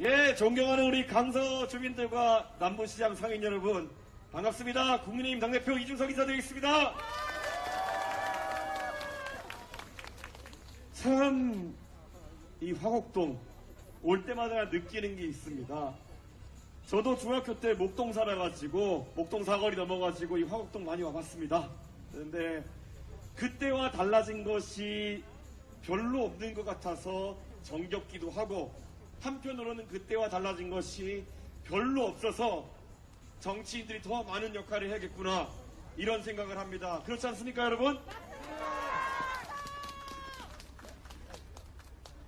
예, 존경하는 우리 강서 주민들과 남부시장 상인 여러분, 반갑습니다. 국민의힘 당대표 이준석 인사드리겠습니다. 참, 이 화곡동, 올 때마다 느끼는 게 있습니다. 저도 중학교 때 목동 살아가지고, 목동 사거리 넘어가지고 이 화곡동 많이 와봤습니다. 그런데 그때와 달라진 것이 별로 없는 것 같아서 정겹기도 하고, 한편으로는 그때와 달라진 것이 별로 없어서 정치인들이 더 많은 역할을 해야겠구나, 이런 생각을 합니다. 그렇지 않습니까, 여러분?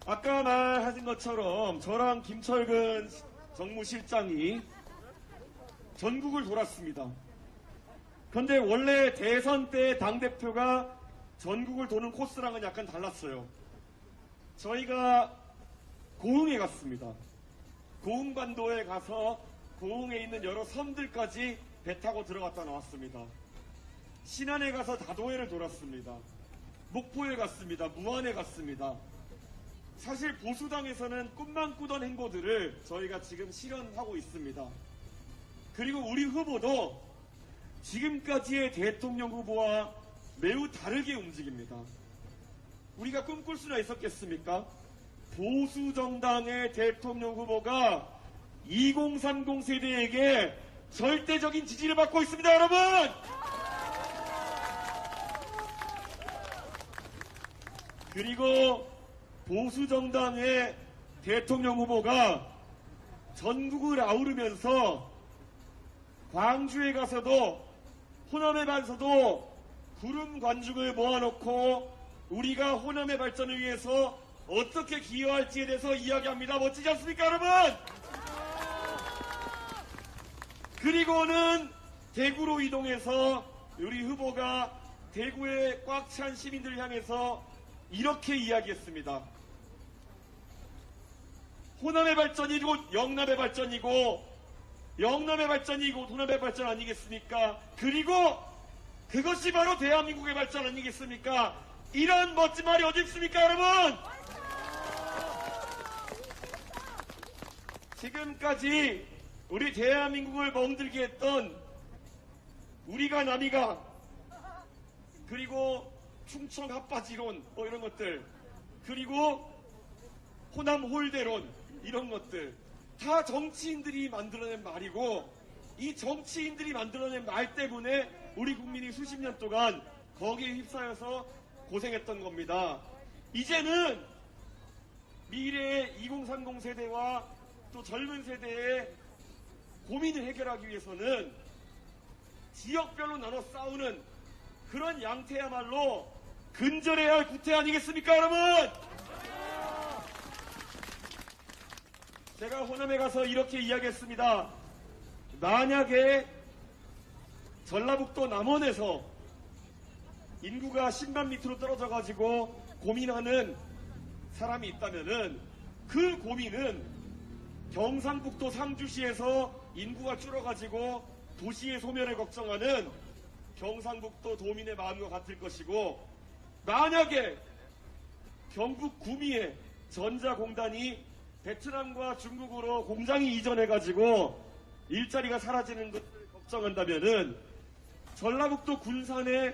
아까 말하신 것처럼 저랑 김철근 정무실장이 전국을 돌았습니다. 그런데 원래 대선 때 당대표가 전국을 도는 코스랑은 약간 달랐어요. 저희가 고흥에 갔습니다. 고흥반도에 가서 고흥에 있는 여러 섬들까지 배 타고 들어갔다 나왔습니다. 신안에 가서 다도해를 돌았습니다. 목포에 갔습니다. 무안에 갔습니다. 사실 보수당에서는 꿈만 꾸던 행보들을 저희가 지금 실현하고 있습니다. 그리고 우리 후보도 지금까지의 대통령 후보와 매우 다르게 움직입니다. 우리가 꿈꿀 수나 있었겠습니까? 보수정당의 대통령 후보가 2030 세대에게 절대적인 지지를 받고 있습니다, 여러분! 그리고 보수정당의 대통령 후보가 전국을 아우르면서 광주에 가서도, 호남에 가서도 구름 관중을 모아놓고 우리가 호남의 발전을 위해서 어떻게 기여할지에 대해서 이야기합니다. 멋지지 않습니까, 여러분? 그리고는 대구로 이동해서 우리 후보가 대구의 꽉 찬 시민들을 향해서 이렇게 이야기했습니다. 호남의 발전이 곧 영남의 발전이고, 영남의 발전이 곧 호남의 발전 아니겠습니까? 그리고 그것이 바로 대한민국의 발전 아니겠습니까? 이런 멋진 말이 어디 있습니까, 여러분? 지금까지 우리 대한민국을 멍들게 했던 우리가 남이가, 그리고 충청 핫바지론 이런 것들, 그리고 호남 홀대론, 이런 것들 다 정치인들이 만들어낸 말이고, 이 정치인들이 만들어낸 말 때문에 우리 국민이 수십 년 동안 거기에 휩싸여서 고생했던 겁니다. 이제는 미래의 2030 세대와 또 젊은 세대의 고민을 해결하기 위해서는 지역별로 나눠 싸우는 그런 양태야말로 근절해야 할 구태 아니겠습니까, 여러분? 제가 호남에 가서 이렇게 이야기했습니다. 만약에 전라북도 남원에서 인구가 10만 밑으로 떨어져가지고 고민하는 사람이 있다면은, 그 고민은 경상북도 상주시에서 인구가 줄어가지고 도시의 소멸을 걱정하는 경상북도 도민의 마음과 같을 것이고, 만약에 경북 구미에 전자공단이 베트남과 중국으로 공장이 이전해가지고 일자리가 사라지는 것을 걱정한다면은, 전라북도 군산에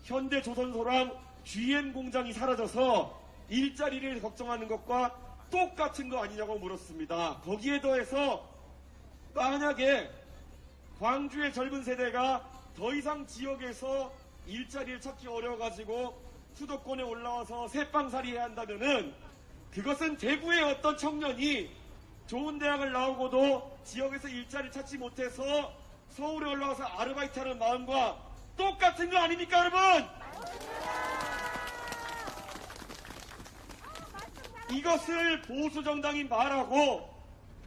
현대조선소랑 GM 공장이 사라져서 일자리를 걱정하는 것과 똑같은 거 아니냐고 물었습니다. 거기에 더해서 만약에 광주의 젊은 세대가 더 이상 지역에서 일자리를 찾기 어려워가지고 수도권에 올라와서 새빵살이 해야 한다면은, 그것은 대구의 어떤 청년이 좋은 대학을 나오고도 지역에서 일자리를 찾지 못해서 서울에 올라와서 아르바이트하는 마음과 똑같은 거 아닙니까, 여러분? 이것을 보수정당이 말하고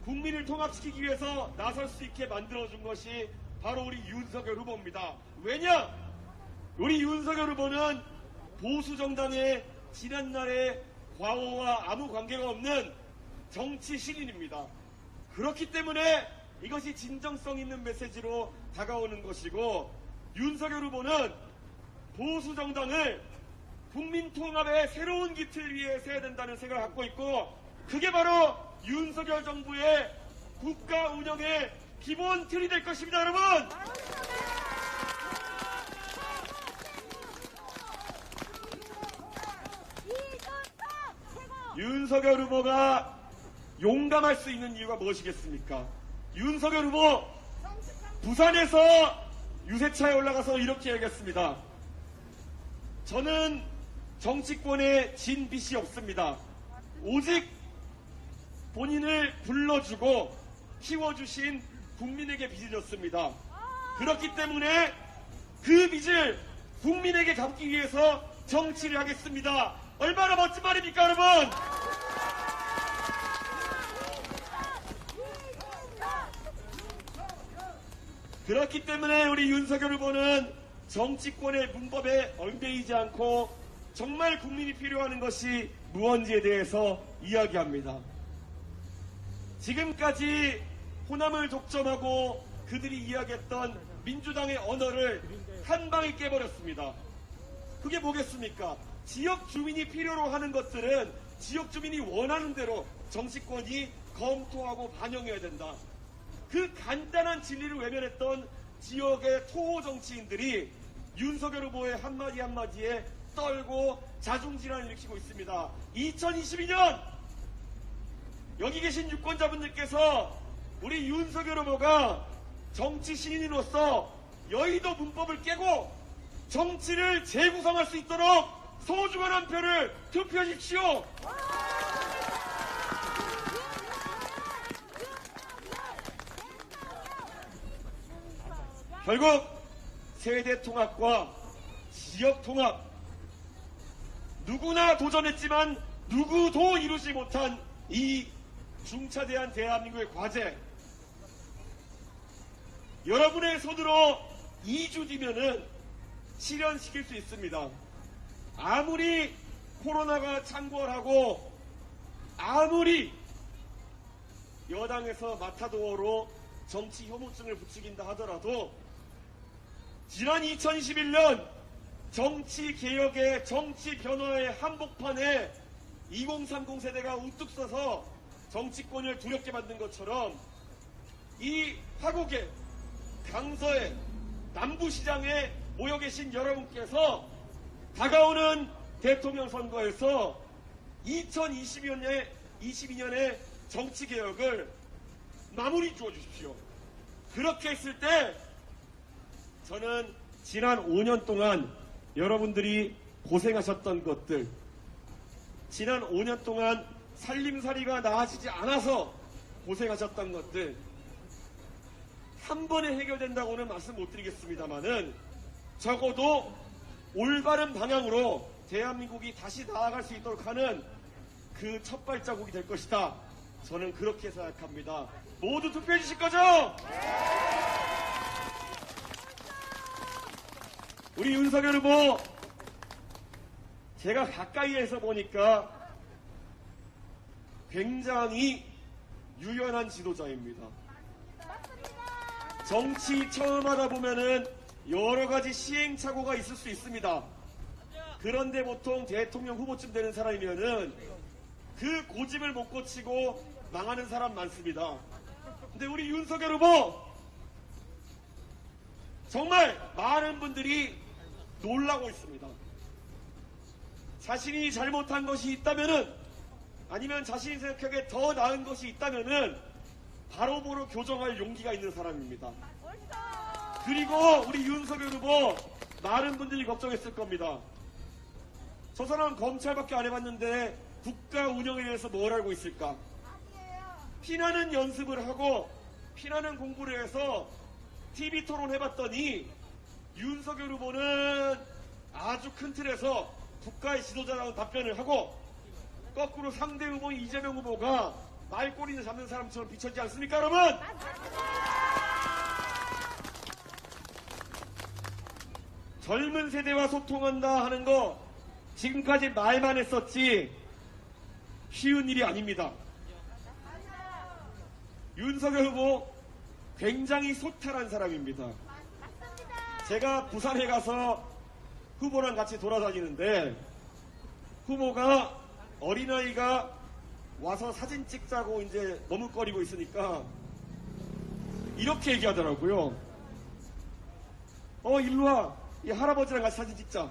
국민을 통합시키기 위해서 나설 수 있게 만들어준 것이 바로 우리 윤석열 후보입니다. 왜냐? 우리 윤석열 후보는 보수정당의 지난날의 과오와 아무 관계가 없는 정치 신인입니다. 그렇기 때문에 이것이 진정성 있는 메시지로 다가오는 것이고, 윤석열 후보는 보수정당을 국민통합의 새로운 기틀 위에 세워야 된다는 생각을 갖고 있고, 그게 바로 윤석열 정부의 국가 운영의 기본 틀이 될 것입니다, 여러분. 윤석열 후보가 용감할 수 있는 이유가 무엇이겠습니까? 윤석열 후보 부산에서 유세차에 올라가서 이렇게 얘기했습니다. 저는 정치권에 진 빚이 없습니다. 오직 본인을 불러주고 키워주신 국민에게 빚을 졌습니다. 그렇기 때문에 그 빚을 국민에게 갚기 위해서 정치를 하겠습니다. 얼마나 멋진 말입니까, 여러분? 그렇기 때문에 우리 윤석열 후보는 정치권의 문법에 얽매이지 않고 정말 국민이 필요하는 것이 무언지에 대해서 이야기합니다. 지금까지 호남을 독점하고 그들이 이야기했던 민주당의 언어를 한 방에 깨버렸습니다. 그게 뭐겠습니까? 지역 주민이 필요로 하는 것들은 지역 주민이 원하는 대로 정치권이 검토하고 반영해야 된다. 그 간단한 진리를 외면했던 지역의 토호 정치인들이 윤석열 후보의 한마디 한마디에 떨고 자중질환을 일으키고 있습니다. 2022년 여기 계신 유권자분들께서 우리 윤석열 후보가 정치 신인으로서 여의도 문법을 깨고 정치를 재구성할 수 있도록 소중한 한 표를 투표하십시오. 결국 세대 통합과 지역 통합, 누구나 도전했지만 누구도 이루지 못한 이 중차대한 대한민국의 과제, 여러분의 손으로 2주 뒤면은 실현시킬 수 있습니다. 아무리 코로나가 창궐하고 아무리 여당에서 마타도어로 정치 혐오증을 부추긴다 하더라도 지난 2021년 정치 개혁의 정치 변화의 한복판에 2030 세대가 우뚝 서서 정치권을 두렵게 만든 것처럼 이 화곡에, 강서에, 남부시장에 모여 계신 여러분께서 다가오는 대통령 선거에서 2022년의 정치 개혁을 마무리 지어 주십시오. 그렇게 했을 때 저는 지난 5년 동안 여러분들이 고생하셨던 것들, 지난 5년 동안 살림살이가 나아지지 않아서 고생하셨던 것들 한 번에 해결된다고는 말씀 못 드리겠습니다만은 적어도 올바른 방향으로 대한민국이 다시 나아갈 수 있도록 하는 그 첫 발자국이 될 것이다. 저는 그렇게 생각합니다. 모두 투표해 주실 거죠? 우리 윤석열 후보 제가 가까이에서 보니까 굉장히 유연한 지도자입니다. 정치 처음 하다 보면은 여러 가지 시행착오가 있을 수 있습니다. 그런데 보통 대통령 후보쯤 되는 사람이면은 그 고집을 못 고치고 망하는 사람 많습니다. 근데 우리 윤석열 후보 정말 많은 분들이 놀라고 있습니다. 자신이 잘못한 것이 있다면은 아니면 자신이 생각하기에 더 나은 것이 있다면은 바로바로 교정할 용기가 있는 사람입니다. 그리고 우리 윤석열 후보 많은 분들이 걱정했을 겁니다. 저 사람 검찰밖에 안 해봤는데 국가 운영에 대해서 뭘 알고 있을까? 피나는 연습을 하고 피나는 공부를 해서 TV 토론 해봤더니 윤석열 후보는 아주 큰 틀에서 국가의 지도자라는 답변을 하고 거꾸로 상대 후보인 이재명 후보가 말꼬리를 잡는 사람처럼 비춰지지 않습니까, 여러분? 젊은 세대와 소통한다 하는 거 지금까지 말만 했었지 쉬운 일이 아닙니다. 윤석열 후보 굉장히 소탈한 사람입니다. 제가 부산에 가서 후보랑 같이 돌아다니는데 후보가 어린아이가 와서 사진 찍자고 이제 머뭇거리고 있으니까 이렇게 얘기하더라고요. 일로 와. 이 할아버지랑 같이 사진 찍자.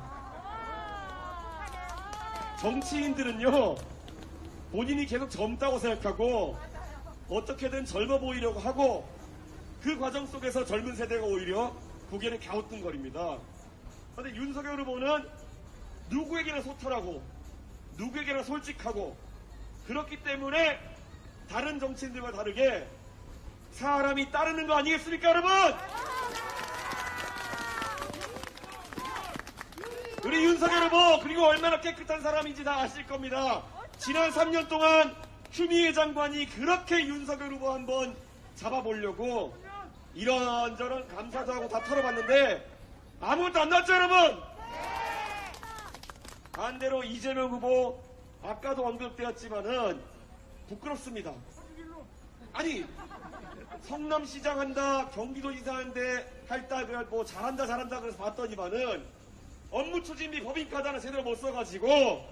정치인들은요, 본인이 계속 젊다고 생각하고 어떻게든 젊어 보이려고 하고 그 과정 속에서 젊은 세대가 오히려 고개를 갸우뚱거립니다. 그런데 윤석열 후보는 누구에게나 소탈하고 누구에게나 솔직하고 그렇기 때문에 다른 정치인들과 다르게 사람이 따르는 거 아니겠습니까, 여러분? 우리 윤석열 후보 그리고 얼마나 깨끗한 사람인지 다 아실 겁니다. 지난 3년 동안 추미애 장관이 그렇게 윤석열 후보 한번 잡아보려고 이런저런 감사도 하고 다 털어봤는데 아무것도 안 났죠, 여러분? 반대로 이재명 후보 아까도 언급되었지만은 부끄럽습니다. 아니 성남시장 한다, 경기도지사 한데 할다, 뭐 잘한다 그래서 봤더니만은 업무 추진비 법인카드는 제대로 못 써가지고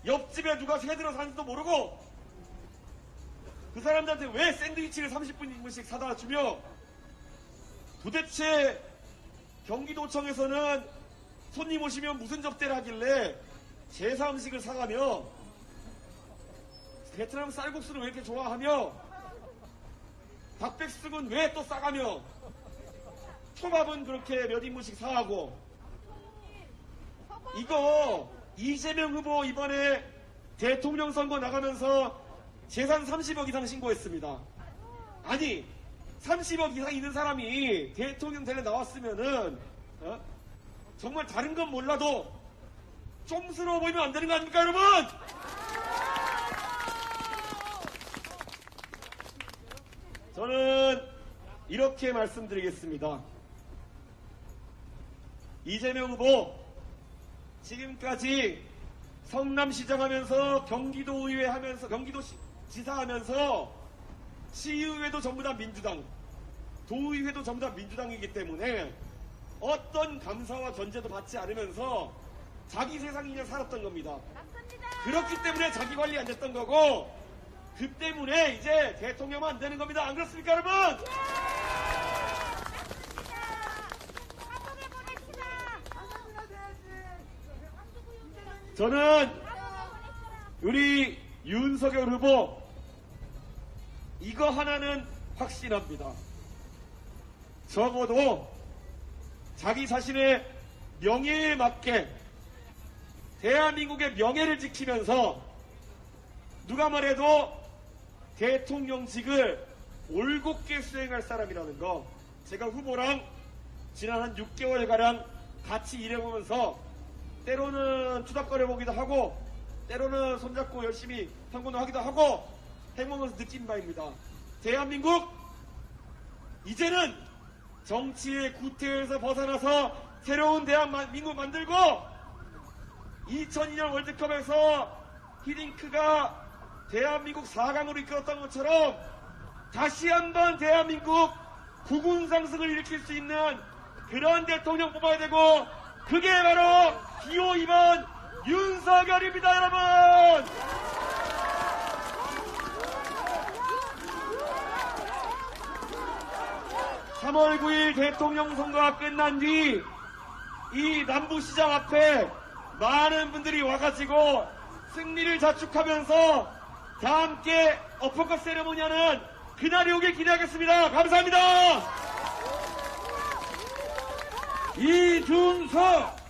옆집에 누가 새들어 사는지도 모르고 그 사람들한테 왜 샌드위치를 30분씩 사다 주며 도대체 경기도청에서는 손님 오시면 무슨 접대를 하길래 제사 음식을 사가며 베트남 쌀국수를 왜 이렇게 좋아하며 닭백숙은 왜 또 싸가며 초밥은 그렇게 몇 인분씩 사가고 이거 이재명 후보 이번에 대통령 선거 나가면서 재산 30억 이상 신고했습니다. 아니 30억 이상 있는 사람이 대통령 대례 나왔으면은 정말 다른 건 몰라도 쫌스러워 보이면 안 되는 거 아닙니까, 여러분? 저는 이렇게 말씀드리겠습니다. 이재명 후보 지금까지 성남시장 하면서 경기도의회 하면서 경기도지사 하면서 시의회도 전부 다 민주당, 도의회도 전부 다 민주당이기 때문에 어떤 감사와 견제도 받지 않으면서 자기 세상이냐 살았던 겁니다. 맞습니다. 그렇기 때문에 자기 관리 안 됐던 거고 그 때문에 이제 대통령은 안 되는 겁니다. 안 그렇습니까, 여러분? 저는 우리 윤석열 후보 이거 하나는 확신합니다. 적어도 자기 자신의 명예에 맞게 대한민국의 명예를 지키면서 누가 말해도 대통령직을 올곧게 수행할 사람이라는 거 제가 후보랑 지난 한 6개월가량 같이 일해보면서 때로는 투닥거려보기도 하고 때로는 손잡고 열심히 평균도 하기도 하고 해보면서 느낀 바입니다. 대한민국 이제는 정치의 구태에서 벗어나서 새로운 대한민국 만들고 2002년 월드컵에서 히딩크가 대한민국 4강으로 이끌었던 것처럼 다시 한번 대한민국 국운 상승을 일으킬 수 있는 그런 대통령 뽑아야 되고 그게 바로 기호 2번 윤석열입니다, 여러분! (3월 9일) 대통령 선거가 끝난 뒤 이 남부시장 앞에 많은 분들이 와가지고 승리를 자축하면서 다 함께 어퍼컷 세레모니 하는 그날이 오길 기대하겠습니다. 감사합니다. 이준석